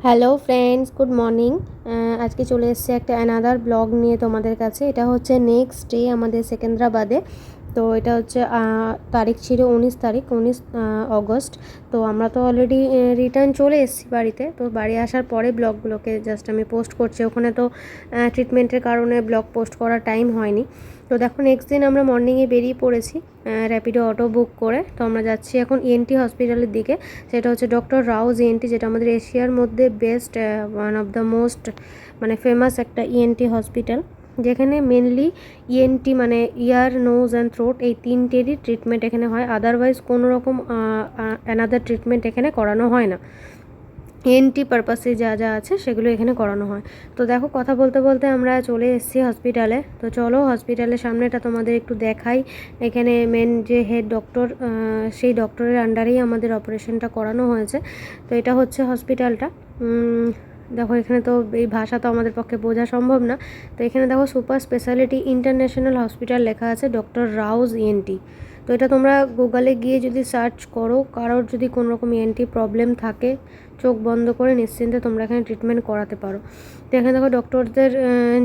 Hello friends, good morning. আজকে চলে এসেছে একটা অ্যানাদার ব্লগ নিয়ে তোমাদের কাছে। এটা হচ্ছে নেক্সট ডে আমাদের সেকেন্দ্রাবাদে। তো এটা হচ্ছে তারিখ ছিল 19 অগস্ট। তো আমরা তো অলরেডি রিটার্ন চলে এসেছি বাড়িতে। তো বাড়ি আসার পরে ব্লগগুলোকে জাস্ট আমি পোস্ট করছি। ওখানে তো ট্রিটমেন্টের কারণে ব্লগ পোস্ট করার টাইম হয়নি। তো দেখো নেক্সট দিন আমরা মর্নিংয়ে বেরিয়ে পড়েছি র্যাপিডো অটো বুক করে। তো আমরা যাচ্ছি এখন ইএনটি হসপিটালের দিকে। সেটা হচ্ছে ডক্টর রাউজ ইএনটি, যেটা আমাদের এশিয়ার মধ্যে best one of the most famous একটা ইএনটি হসপিটাল, যেখানে মেনলি ইএনটি মানে ইয়ার, নোজ অ্যান্ড থ্রোট এই তিনটেরই ট্রিটমেন্ট এখানে হয়। আদারওয়াইজ কোনো রকম অ্যানাদার ট্রিটমেন্ট এখানে করানো হয় না। এনটি পারপাসে যা যা আছে সেগুলো এখানে করানো হয়। তো দেখো কথা বলতে বলতে আমরা চলে এসেছি হসপিটালে। তো চলো হসপিটালের সামনেটা তোমাদের একটু দেখাই। এখানে মেন যে হেড ডক্টর, সেই ডক্টরের আন্ডারেই আমাদের অপারেশনটা করানো হয়েছে। তো এটা হচ্ছে হসপিটালটা। দেখো এখানে তো এই ভাষা তো আমাদের পক্ষে বোঝা সম্ভব না। তো এখানে দেখো সুপার স্পেশালিটি ইন্টারন্যাশনাল হসপিটাল লেখা আছে, ডক্টর রাউজ ইএনটি। তো এটা তোমরা গুগলে গিয়ে যদি সার্চ করো, কারোর যদি কোনো রকম ইএনটি প্রবলেম থাকে, চোখ বন্ধ করে নিশ্চিন্তে তোমরা এখানে ট্রিটমেন্ট করাতে পারো। তো এখানে দেখো ডক্টরদের,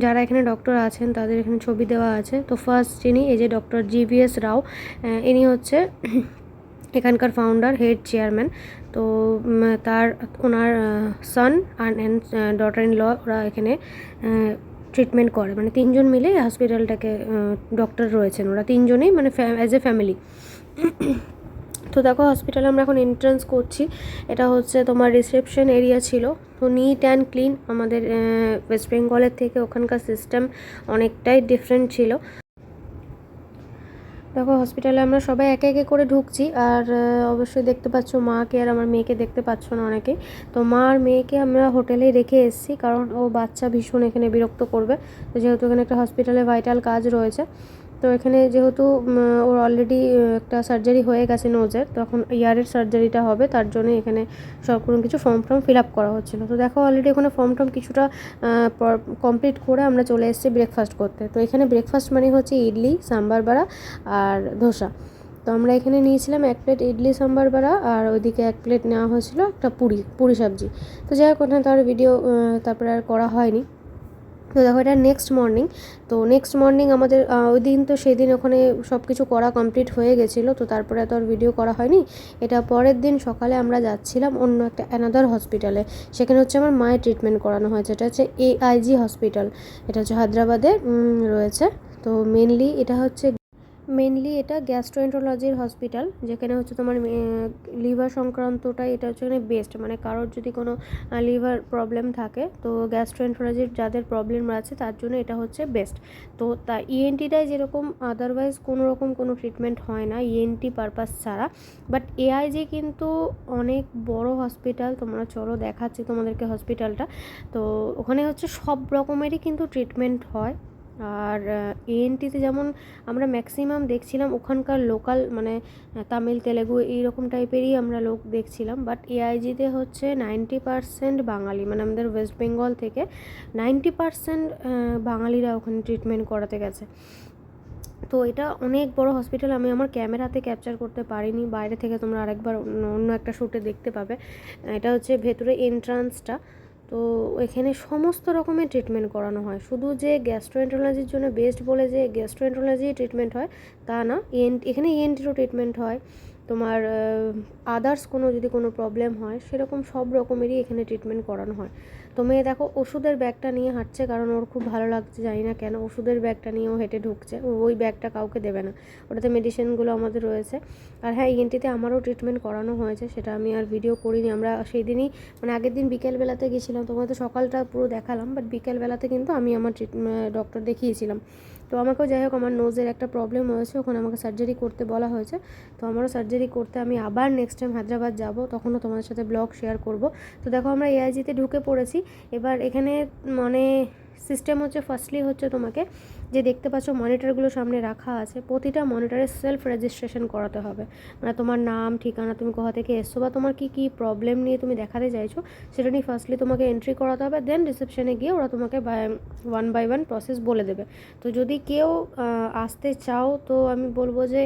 যারা এখানে ডক্টর আছেন তাদের এখানে ছবি দেওয়া আছে। তো ফার্স্ট যিনি, এই যে ডক্টর জিভিএস রাও, ইনি হচ্ছে এখানকার ফাউন্ডার, হেড চেয়ারম্যান। তো ওনার সান অ্যান্ড ডটার ইন ল ওরা এখানে ট্রিটমেন্ট করে, মানে তিনজন মিলে হসপিটালটাকে ডক্টর রয়েছেন ওরা তিনজনেই, মানে অ্যাজ এ ফ্যামিলি। তো দেখো হসপিটালে আমরা এখন এন্ট্রান্স করছি। এটা হচ্ছে তোমার রিসেপশন এরিয়া ছিল। তো নিট অ্যান্ড ক্লিন, আমাদের ওয়েস্ট বেঙ্গলের থেকে ওখানকার সিস্টেম অনেকটাই ডিফারেন্ট ছিল। দেখো হসপিটালে আমরা সবাই একে একে করে ঢুকছি। আর অবশ্যই দেখতে পাচ্ছ মাকে আর আমার মেয়েকে দেখতে পাচ্ছ না অনেকে। তো মা আর মেয়েকে আমরা হোটেলেই রেখে এসেছি, কারণ ও বাচ্চা ভীষণ এখানে বিরক্ত করবে। তো যেহেতু এখানে একটা হসপিটালে ভাইটাল কাজ রয়েছে, তো এখানে যেহেতু ওর অলরেডি একটা সার্জারি হয়ে গেছে নোজের, তখন ইয়ারের সার্জারিটা হবে, তার জন্য এখানে সব কোনো কিছু ফর্ম ফিল আপ করা হচ্ছিলো। তো দেখো অলরেডি ওখানে ফর্ম কিছুটা কমপ্লিট করে আমরা চলে এসেছি ব্রেকফাস্ট করতে। তো এখানে ব্রেকফাস্ট মানে হচ্ছে ইডলি, সাম্বার বড়া আর ধোসা। তো আমরা এখানে নিয়েছিলাম 1 প্লেট ইডলি সাম্বার বড়া, আর ওইদিকে 1 প্লেট নেওয়া হয়েছিল একটা পুরি সবজি। তো যাই হোক ওখানে তার ভিডিও তারপরে আর করা হয়নি। তো দেখো এটা নেক্সট মর্নিং। তো নেক্সট মর্নিং আমাদের ওই দিন তো সেদিন ওখানে সব কিছু করা কমপ্লিট হয়ে গেছিলো, তো তারপরে তো আর ভিডিও করা হয়নি। এটা পরের দিন সকালে আমরা যাচ্ছিলাম অন্য একটা অ্যানাদার হসপিটালে। সেখানে হচ্ছে আমার মায়ের ট্রিটমেন্ট করানো হয়েছে। এটা হচ্ছে AIG হসপিটাল, এটা হচ্ছে হায়দ্রাবাদে রয়েছে। তো মেনলি এটা গ্যাস্ট্রোএন্টারোলজির হসপিটাল, যেখানে হচ্ছে তোমার লিভার সংক্রান্তটাই এটা হচ্ছে এখানে বেস্ট। মানে কারোর যদি কোনো লিভার প্রবলেম থাকে, তো গ্যাস্ট্রোএন্টারোলজির যাদের প্রবলেম আছে তার জন্য এটা হচ্ছে বেস্ট। তো তা ইএনটিটাই যেরকম আদারওয়াইজ কোনো রকম কোনো ট্রিটমেন্ট হয় না ইএনটি পারপাস ছাড়া, বাট AIG কিন্তু অনেক বড় হসপিটাল। তোমরা চলো দেখাচ্ছি তোমাদেরকে হসপিটালটা। তো ওখানে হচ্ছে সব রকমেরই কিন্তু ট্রিটমেন্ট হয়। আর এএনটিতে যেমন আমরা ম্যাক্সিমাম দেখছিলাম ওখানকার লোকাল, মানে তামিল তেলেগু এইরকম টাইপেরই আমরা লোক দেখছিলাম, বাট AIGতে হচ্ছে 90% বাঙালি, মানে আমাদের ওয়েস্ট বেঙ্গল থেকে 90% বাঙালিরা ওখানে ট্রিটমেন্ট করাতে গেছে। তো এটা অনেক বড় হসপিটাল, আমি আমার ক্যামেরাতে ক্যাপচার করতে পারিনি, বাইরে থেকে তোমরা আরেকবার অন্য একটা শ্যুটে দেখতে পাবে। এটা হচ্ছে ভেতরে এন্ট্রান্সটা। তো এখানে সমস্ত রকমের ট্রিটমেন্ট করানো হয়। শুধু যে গ্যাস্ট্রোএন্টারোলজির জন্য বেস্ট বলে যে গ্যাস্ট্রোএন্টারোলজি ট্রিটমেন্ট হয় তা না, এখানে ENTরও ট্রিটমেন্ট হয়। তোমার আদার্স কোনো যদি কোনো প্রবলেম হয় সেরকম সব রকমেরই এখানে ট্রিটমেন্ট করানো হয়। তো মেয়ে দেখো ওষুধের ব্যাগটা নিয়ে হাঁটছে, কারণ ওর খুব ভালো লাগছে, জানি না কেন ওষুধের ব্যাগটা নিয়েও হেঁটে ঢুকছে। ওই ব্যাগটা কাউকে দেবে না, ওটাতে মেডিসিনগুলো আমাদের রয়েছে। আর হ্যাঁ, ENTতে আমারও ট্রিটমেন্ট করানো হয়েছে, সেটা আমি আর ভিডিও করিনি। আমরা সেই দিনই, মানে আগের দিন বিকেলবেলাতে গেছিলাম, তোমাদের সকালটা পুরো দেখালাম, বাট বিকেলবেলাতে কিন্তু আমি আমার ডক্টর দেখিয়েছিলাম। তো আমাকেও যাই হোক আমার নোজের একটা প্রবলেম হয়েছে, ওখানে আমাকে সার্জারি করতে বলা হয়েছে। তো আমারও সার্জারি করতে আমি আবার নেক্সট টাইম হায়দ্রাবাদ যাব, তখনও তোমাদের সাথে ব্লগ শেয়ার করব। তো দেখো আমরা AIGতে ঢুকে পড়েছি। এবার এখানে মানে সিস্টেম হচ্ছে, ফার্স্টলি হচ্ছে তোমাকে যে দেখতে পাচ্ছ মনিটরগুলো সামনে রাখা আছে, প্রতিটা মনিটরে সেলফ রেজিস্ট্রেশন করাতে হবে। মানে তোমার নাম, ঠিকানা, তুমি কোথা থেকে এসছো, বা তোমার কী কী প্রবলেম নিয়ে তুমি দেখাতে চাইছো, সেটা নিয়ে ফার্স্টলি তোমাকে এন্ট্রি করাতে হবে। দেন রিসেপশনে গিয়ে ওরা তোমাকে ওয়ান বাই ওয়ান প্রসেস বলে দেবে। তো যদি কেউ আসতে চাও, তো আমি বলবো যে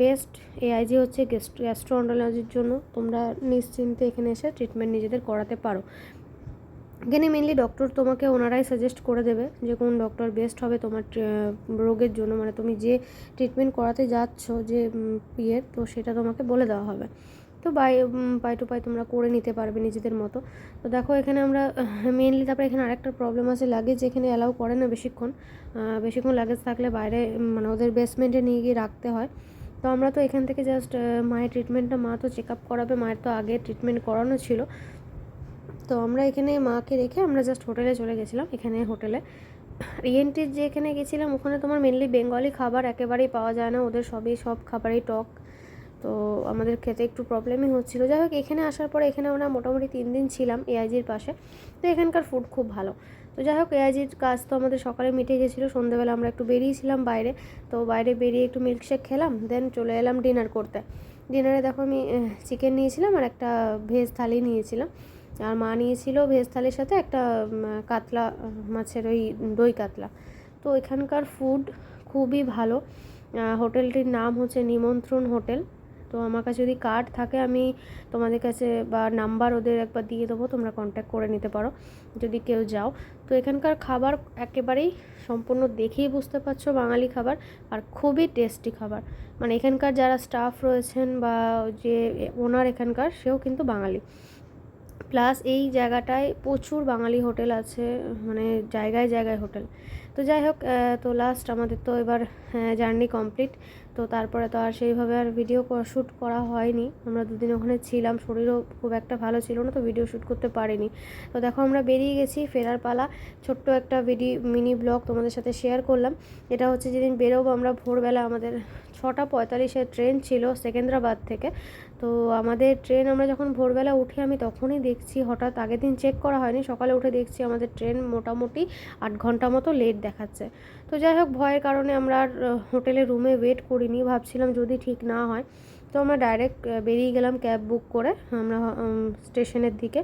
বেস্ট AIG হচ্ছে গ্যাস্ট্রোএন্টারোলজির জন্য। তোমরা নিশ্চিন্তে এখানে এসে ট্রিটমেন্ট নিজেদের করাতে পারো। এখানে মেনলি ডক্টর তোমাকে ওনারাই সাজেস্ট করে দেবে যে কোন ডক্টর বেস্ট হবে তোমার রোগের জন্য, মানে তুমি যে ট্রিটমেন্ট করাতে যাচ্ছ যে ইয়ের, তো সেটা তোমাকে বলে দেওয়া হবে। তো বাই টু পাই তোমরা করে নিতে পারবে নিজেদের মতো। তো দেখো এখানে আমরা মেনলি, তারপরে এখানে আরেকটা প্রবলেম আছে, লাগেজ এখানে অ্যালাউ করে না বেশিক্ষণ লাগেজ থাকলে বাইরে মানে ওদের বেসমেন্টে নিয়ে গিয়ে রাখতে হয়। তো আমরা তো এখান থেকে জাস্ট মায়ের ট্রিটমেন্টটা, মা তো চেক আপ করাবে, মায়ের তো আগে ট্রিটমেন্ট করানো ছিল। তো আমরা এখানে মাকে রেখে আমরা জাস্ট হোটেলে চলে গেছিলাম। এখানে হোটেলে ইএনটির যে এখানে গেছিলাম, ওখানে তোমার মেনলি বেঙ্গলি খাবার একেবারেই পাওয়া যায় না, ওদের সব খাবারই টক। তো আমাদের খেতে একটু প্রবলেমই হচ্ছিলো। যাই হোক, এখানে আসার পরে এখানে আমরা মোটামুটি 3 দিন ছিলাম এআইজির পাশে। তো এখানকার ফুড খুব ভালো। তো যাই হোক, এআইজির কাজ তো আমাদের সকালে মিটে গেছিলো। সন্ধ্যেবেলা আমরা একটু বেরিয়েছিলাম বাইরে, তো বাইরে বেরিয়ে একটু মিল্কশেক খেলাম, দেন চলে এলাম ডিনার করতে। ডিনারে দেখো আমি চিকেন নিয়েছিলাম আর একটা ভেজ থালি নিয়েছিলাম, আর মা নিয়েছিল ভেজ থালির সাথে একটা কাতলা মাছের ওই দই কাতলা। তো এখানকার ফুড খুবই ভালো। হোটেলটির নাম হচ্ছে নিমন্ত্রণ হোটেল। তো আমার কাছে যদি কার্ড থাকে আমি তোমাদের কাছে বা নাম্বার ওদের একবার দিয়ে দেবো, তোমরা কন্ট্যাক্ট করে নিতে পারো যদি কেউ যাও। তো এখানকার খাবার একেবারেই সম্পূর্ণ দেখেই বুঝতে পারছো বাঙালি খাবার, আর খুবই টেস্টি খাবার। মানে এখানকার যারা স্টাফ রয়েছেন বা যে ওনার এখানকার, সেও কিন্তু বাঙালি। প্লাস এই জায়গাটায় প্রচুর বাঙালি হোটেল আছে, মানে জায়গায় জায়গায় হোটেল। তো যাই হোক, তো লাস্ট আমাদের তো এবার জার্নি কমপ্লিট। তো তারপরে তো আর সেইভাবে আর ভিডিও শ্যুট করা হয়নি। আমরা 2 দিন ওখানে ছিলাম, শরীরও খুব একটা ভালো ছিল না, তো ভিডিও শ্যুট করতে পারিনি। তো দেখো আমরা বেরিয়ে গেছি, ফেরার পালা। ছোট্ট একটা মিনি ব্লগ তোমাদের সাথে শেয়ার করলাম। এটা হচ্ছে যেদিন বেরোবো আমরা ভোরবেলা, আমাদের 6:45-এর ট্রেন ছিল সেকেন্দ্রাবাদ থেকে। তো আমাদের ট্রেন, আমরা যখন ভোরবেলা উঠি আমি তখনই দেখছি, হঠাৎ আগের দিন চেক করা হয়নি, সকালে উঠে দেখছি আমাদের ট্রেন মোটামুটি 8 ঘন্টা মতো লেট দেখাচ্ছে। তো যাই হোক, ভয়ের কারণে আমরা আর হোটেলের রুমে ওয়েট করিনি, ভাবছিলাম যদি ঠিক না হয়। তো আমরা ডাইরেক্ট বেরিয়ে গেলাম ক্যাব বুক করে আমরা স্টেশনের দিকে।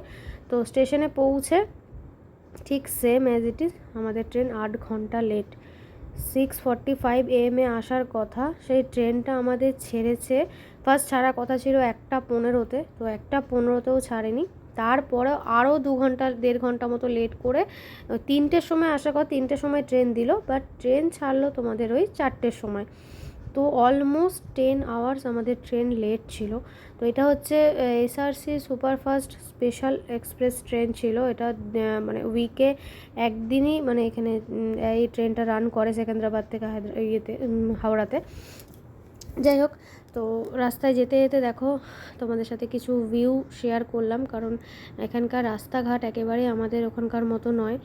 তো স্টেশনে পৌঁছে ঠিক সেম অ্যাজ ইট ইজ আমাদের ট্রেন 8 ঘন্টা লেট। 6:45 AM আসার কথা, সেই ট্রেনটা আমাদের ছেড়েছে, ফার্স্ট ছাড়ার কথা ছিল 1:15-তে, তো 1:15-তেও ছাড়েনি। তারপরে আরও 1.5 ঘন্টা মতো লেট করে 3টের সময় আসার কথা, 3টের সময় ট্রেন দিল, বাট ট্রেন ছাড়লো তোমাদের ওই 4টের সময়। তো অলমোস্ট 10 আওয়ার্স আমাদের ট্রেন লেট ছিল। তো এটা হচ্ছে SRC superfast special express train ছিল এটা। মানে উইকে একদিনই মানে এখানে এই ট্রেনটা রান করে সেকেন্দ্রাবাদ থেকে হাওড়াতে। যাই হোক, তো রাস্তায় যেতে যেতে দেখো তোমাদের সাথে কিছু ভিউ শেয়ার করলাম, কারণ এখানকার রাস্তাঘাট একেবারে আমাদের ওখানকার মতো নয়।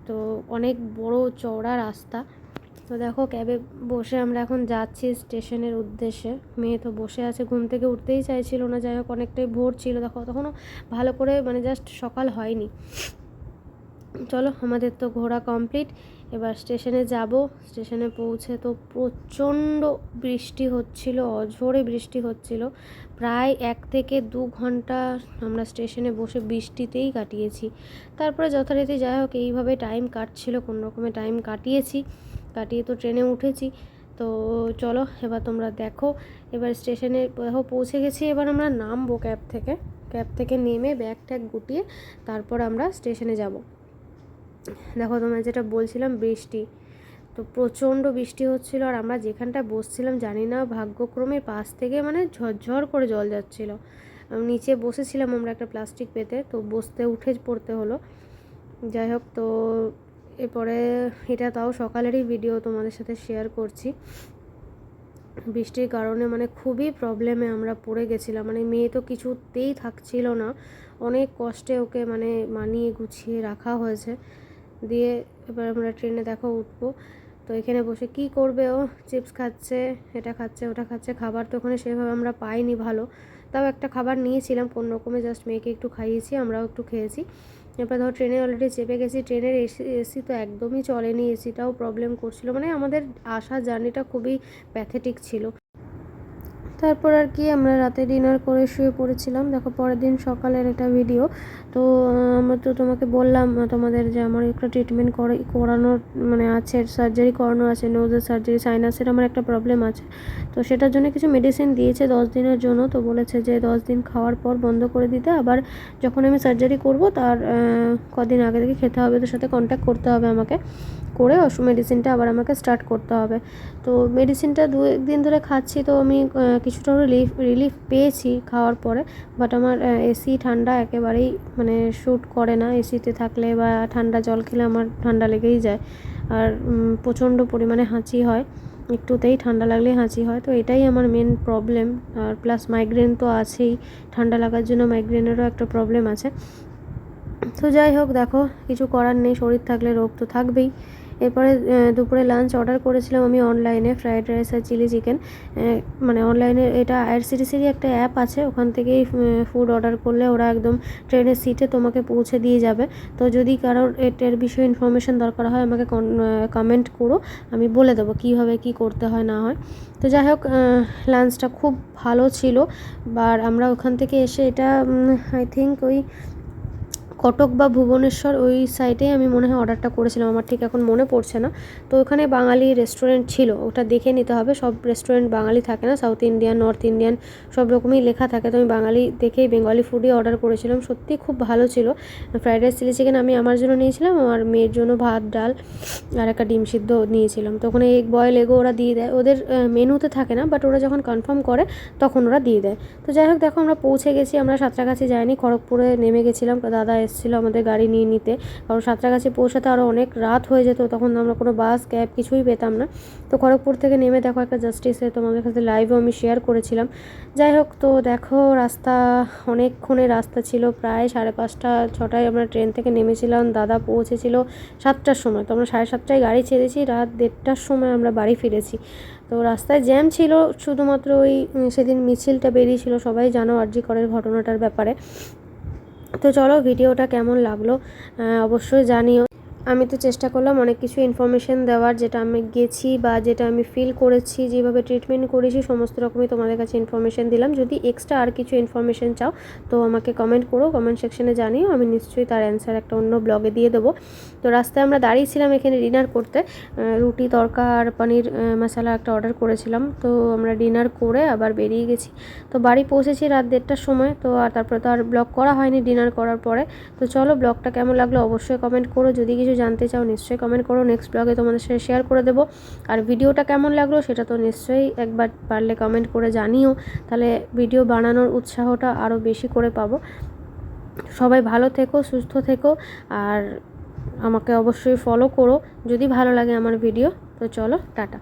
তো অনেক বড় চওড়া রাস্তা। তো দেখো ক্যাবে বসে আমরা এখন যাচ্ছি স্টেশনের উদ্দেশ্যে। মেয়ে তো বসে আছে, ঘুম থেকে উঠতেই চাইছিল না। যাই হোক, অনেকটাই ভোর ছিল, দেখো তখনও ভালো করে মানে জাস্ট সকাল হয়নি। চলো, আমাদের তো ঘোরা কমপ্লিট, এবার স্টেশনে যাব। স্টেশনে পৌঁছে তো প্রচণ্ড বৃষ্টি হচ্ছিল, অঝোরে বৃষ্টি হচ্ছিল। প্রায় 1 থেকে 2 ঘন্টা আমরা স্টেশনে বসে বৃষ্টিতেই কাটিয়েছি। তারপরে যথারীতি যাই হোক এইভাবে টাইম কাটছিল, কোনো রকমে টাইম কাটিয়ে তো ট্রেনে উঠেছি। তো চলো এবার তোমরা দেখো, এবার স্টেশনে পৌঁছে গেছি। এবার আমরা নামবো ক্যাব থেকে নেমে ব্যাগ ট্যাগ গুটিয়ে তারপর আমরা স্টেশনে যাব। দেখো তোমায় যেটা বলছিলাম, বৃষ্টি তো প্রচণ্ড বৃষ্টি হচ্ছিল, আর আমরা যেখানটা বসছিলাম জানি না ভাগ্যক্রমে পাশ থেকে মানে ঝরঝর করে জল যাচ্ছিল। নিচে বসেছিলাম আমরা একটা প্লাস্টিক পেতে, তো বসতে উঠে পড়তে হলো। যাই হোক, তো এরপরে এটা তাও সকালেরই ভিডিও তোমাদের সাথে শেয়ার করছি। বৃষ্টির কারণে মানে খুবই প্রবলেমে আমরা পড়ে গেছিলাম, মানে মেয়ে তো কিছুতেই থাকছিল না। অনেক কষ্টে ওকে মানে মানিয়ে গুছিয়ে রাখা হয়েছে। দিয়ে এবার আমরা ট্রেনে দেখো উঠবো। তো এখানে বসে কি করবে, ও চিপস খাচ্ছে, এটা খাচ্ছে ওটা খাচ্ছে। খাবার তো ওখানে সেভাবে আমরা পাইনি ভালো, তাও একটা খাবার নিয়েছিলাম কোনো রকমে, জাস্ট মেয়েকে একটু খাইয়েছি, আমরাও একটু খেয়েছি। এরপর ধরো ট্রেনে অলরেডি চেপে গেছি। ট্রেনের এসি তো একদমই চলেনি, এসিটাও প্রবলেম করছিল, মানে আমাদের আসার জার্নিটা খুবই প্যাথেটিক ছিল। তারপর আর কি আমরা রাতে ডিনার করে শুয়ে পড়েছিলাম। দেখো পরের দিন সকালের একটা ভিডিও। তো আমার তো তোমাকে বললাম তোমাদের যে আমার একটা ট্রিটমেন্ট করানোর মানে আছে, সার্জারি করানো আছে, নোজের সার্জারি, সাইনাসের আমার একটা প্রবলেম আছে। তো সেটার জন্য কিছু মেডিসিন দিয়েছে 10 দিনের জন্য। তো বলেছে যে 10 দিন খাওয়ার পর বন্ধ করে দিতে, আবার যখন আমি সার্জারি করব তার কদিন আগে থেকে খেতে হবে, তোর সাথে কন্ট্যাক্ট করতে হবে আমাকে, করে ওষুধ মেডিসিনটা আবার আমাকে স্টার্ট করতে হবে। তো মেডিসিনটা 2-1 দিন ধরে খাচ্ছি, তো আমি কিছুটা রিলিফ পেয়েছি খাওয়ার পরে। বাট আমার এসি ঠান্ডা একেবারেই মানে শ্যুট করে না। এসিতে থাকলে বা ঠান্ডা জল খেলে আমার ঠান্ডা লেগেই যায়, আর প্রচণ্ড পরিমাণে হাঁচি হয়, একটুতেই ঠান্ডা লাগলেই হাঁচি হয়। তো এটাই আমার মেন প্রবলেম। আর প্লাস মাইগ্রেন তো আছেই, ঠান্ডা লাগার জন্য মাইগ্রেনেরও একটা প্রবলেম আছে। তো যাই হোক, দেখো কিছু করার নেই, শরীর থাকলে রোগ তো থাকবেই। এরপরে দুপুরে লাঞ্চ অর্ডার করেছিলাম আমি অনলাইনে, ফ্রাইড রাইস আর চিলি চিকেন। মানে অনলাইনে এটা আইআরসিটিসিরই একটা অ্যাপ আছে, ওখান থেকেই ফুড অর্ডার করলে ওরা একদম ট্রেনের সিটে তোমাকে পৌঁছে দিয়ে যাবে। তো যদি কারোর এটার বিষয়ে ইনফরমেশান দরকার হয় আমাকে কমেন্ট করো, আমি বলে দেবো কীভাবে কী করতে হয় না হয়। তো যাই হোক, লাঞ্চটা খুব ভালো ছিল। আর আমরা ওখান থেকে এসে এটা আই থিঙ্ক ওই কটক বা ভুবনেশ্বর ওই সাইডেই আমি মনে হয় অর্ডারটা করেছিলাম, আমার ঠিক এখন মনে পড়ছে না। তো ওখানে বাঙালি রেস্টুরেন্ট ছিল, ওটা দেখে নিতে হবে। সব রেস্টুরেন্ট বাঙালি থাকে না, সাউথ ইন্ডিয়ান, নর্থ ইন্ডিয়ান সব রকমই লেখা থাকে। তো আমি বাঙালি দেখেই বেঙ্গলি ফুডই অর্ডার করেছিলাম, সত্যি খুব ভালো ছিল। ফ্রাইড রাইস চিলি চিকেন আমি আমার জন্য নিয়েছিলাম, আমার মেয়ের জন্য ভাত ডাল আর একটা ডিম সিদ্ধ নিয়েছিলাম। তো ওখানে এগ বয়েল এগও ওরা দিয়ে দেয়, ওদের মেনুতে থাকে না, বাট ওরা যখন কনফার্ম করে তখন ওরা দিয়ে দেয়। তো যাই হোক, দেখো আমরা পৌঁছে গেছি। আমরা সাঁতরাগাছি যাইনি, খড়গপুরে নেমে গেছিলাম, দাদা এসেছিলো আমাদের গাড়ি নিয়ে নিতে, কারণ সাঁতরাগাছি পৌঁছাতে আরও অনেক রাত হয়ে যেত, তখন আমরা কোনো বাস ক্যাব কিছুই পেতাম না। তো খড়গপুর থেকে নেমে দেখো একটা জাস্টিসে তোমাদের কাছে লাইভও আমি শেয়ার করেছিলাম। যাই হোক, তো দেখো রাস্তা অনেকক্ষণের রাস্তা ছিল, প্রায় 5:30-6টায় আমরা ট্রেন থেকে নেমেছিলাম, দাদা পৌঁছেছিল 7টার সময়। তো আমরা 7:30টায় গাড়ি ছেড়েছি, রাত 1:30টার সময় আমরা বাড়ি ফিরেছি। তো রাস্তায় জ্যাম ছিল, শুধুমাত্র ওই সেদিন মিছিলটা বেরিয়েছিল, সবাই জানো আরজি করের ঘটনাটার ব্যাপারে। তো চলো, ভিডিওটা কেমন লাগলো অবশ্যই জানিও। আমি তো চেষ্টা করলাম অনেক কিছু ইনফরমেশান দেওয়ার, যেটা আমি গেছি বা যেটা আমি ফিল করেছি, যেভাবে ট্রিটমেন্ট করেছি, সমস্ত রকমই তোমাদের কাছে ইনফরমেশান দিলাম। যদি এক্সট্রা আর কিছু ইনফরমেশান চাও তো আমাকে কমেন্ট করো, কমেন্ট সেকশনে জানিও, আমি নিশ্চয়ই তার অ্যান্সার একটা অন্য ব্লগে দিয়ে দেবো। তো রাস্তায় আমরা দাঁড়িয়েছিলাম এখানে ডিনার করতে, রুটি তড়কা আর পনির মশলা একটা অর্ডার করেছিলাম। তো আমরা ডিনার করে আবার বেরিয়ে গেছি। তো বাড়ি পৌঁছেছি রাত 1:30টার সময়। তো আর তারপরে তো আর ব্লগ করা হয়নি ডিনার করার পরে। তো চলো, ব্লগটা কেমন লাগলো অবশ্যই কমেন্ট করো, যদি কিছু জানতে চাও নিশ্চয়ই কমেন্ট করো, নেক্সট ব্লগে তোমাদের সাথে শেয়ার করে দেবো। আর ভিডিওটা কেমন লাগলো সেটা তো নিশ্চয়ই একবার পারলে কমেন্ট করে জানিও, তাহলে ভিডিও বানানোর উৎসাহটা আরও বেশি করে পাবো। সবাই ভালো থেকো, সুস্থ থেকো, আর আমাকে অবশ্যই ফলো করো যদি ভালো লাগে আমার ভিডিও। তো চলো, টাটা।